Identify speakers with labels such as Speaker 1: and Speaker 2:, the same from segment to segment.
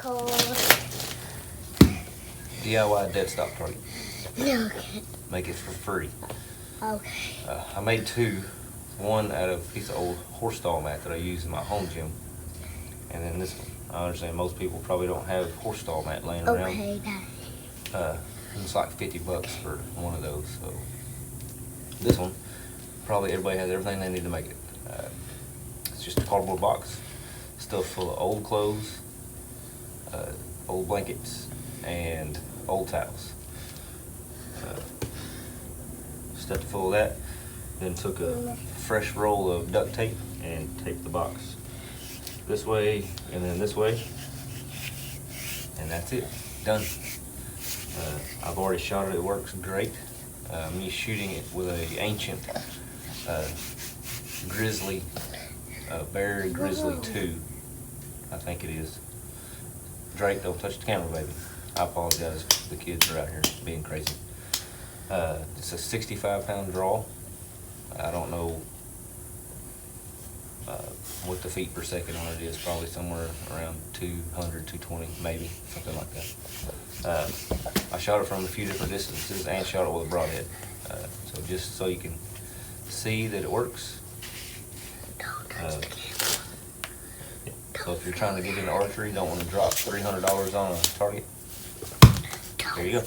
Speaker 1: called
Speaker 2: DIY dead stop target.
Speaker 1: Okay.
Speaker 2: Make it for free.
Speaker 1: Okay.
Speaker 2: I made two. One out of a piece of old horse stall mat that I use in my home gym. And then this one. I understand most people probably don't have horse stall mat laying around.
Speaker 1: Okay, Daddy.
Speaker 2: It's like $50 for one of those. So this one, probably everybody has everything they need to make it. It's just a cardboard box stuffed full of old clothes, old blankets, and old towels. Stuffed it full of that, then took a fresh roll of duct tape and taped the box this way and then this way, and that's it, done. I've already shot it, it works great. Me shooting it with a ancient grizzly, bear grizzly 2, I think it is. Drake, don't touch the camera, baby. I apologize if the kids are out here being crazy. It's a 65-pound draw. I don't know what the feet per second on it is. Probably somewhere around 200, 220, maybe, something like that. I shot it from a few different distances and shot it with a broadhead. So just so you can see that it works. So if you're trying to get into archery, don't want to drop $300 on a target, there you go.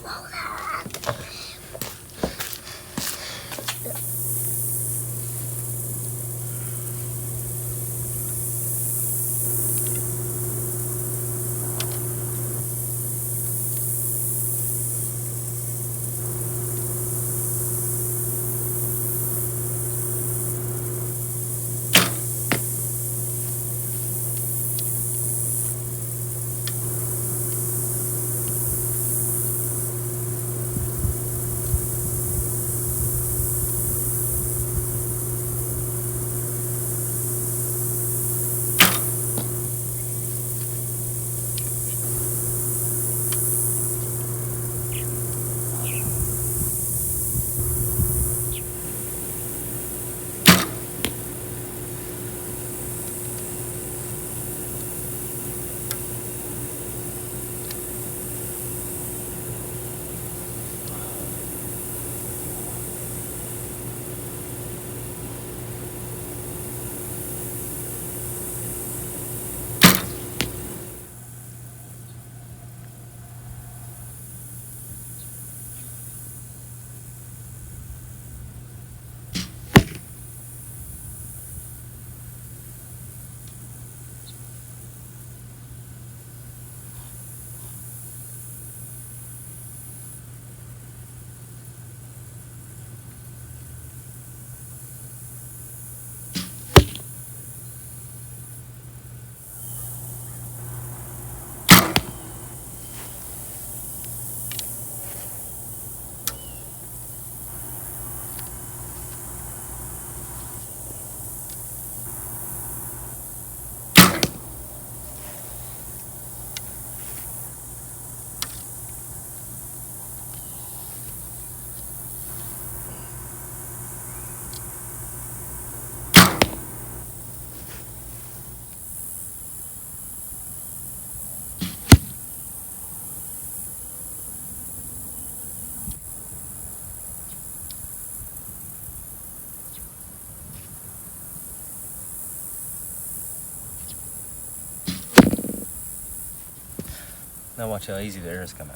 Speaker 2: Now watch how easy the air is coming.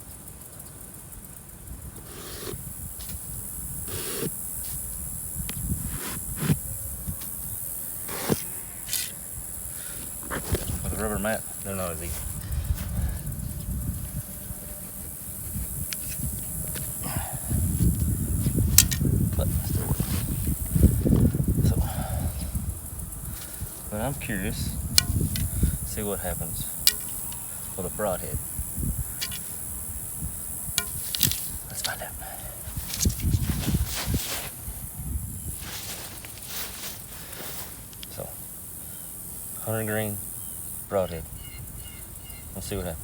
Speaker 2: With a rubber mat, they're not as easy. But still working. So, but I'm curious, see what happens with a broadhead. Let's find out. So, 100 grain broadhead. Let's see what happens.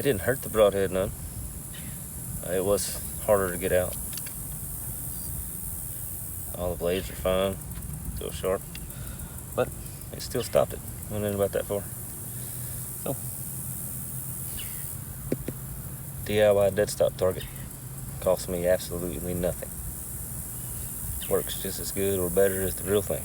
Speaker 2: didn't hurt the broadhead none. It was harder to get out. All the blades are fine, still sharp, but it still stopped it. Went in about that far. So, DIY dead stop target cost me absolutely nothing. Works just as good or better as the real thing.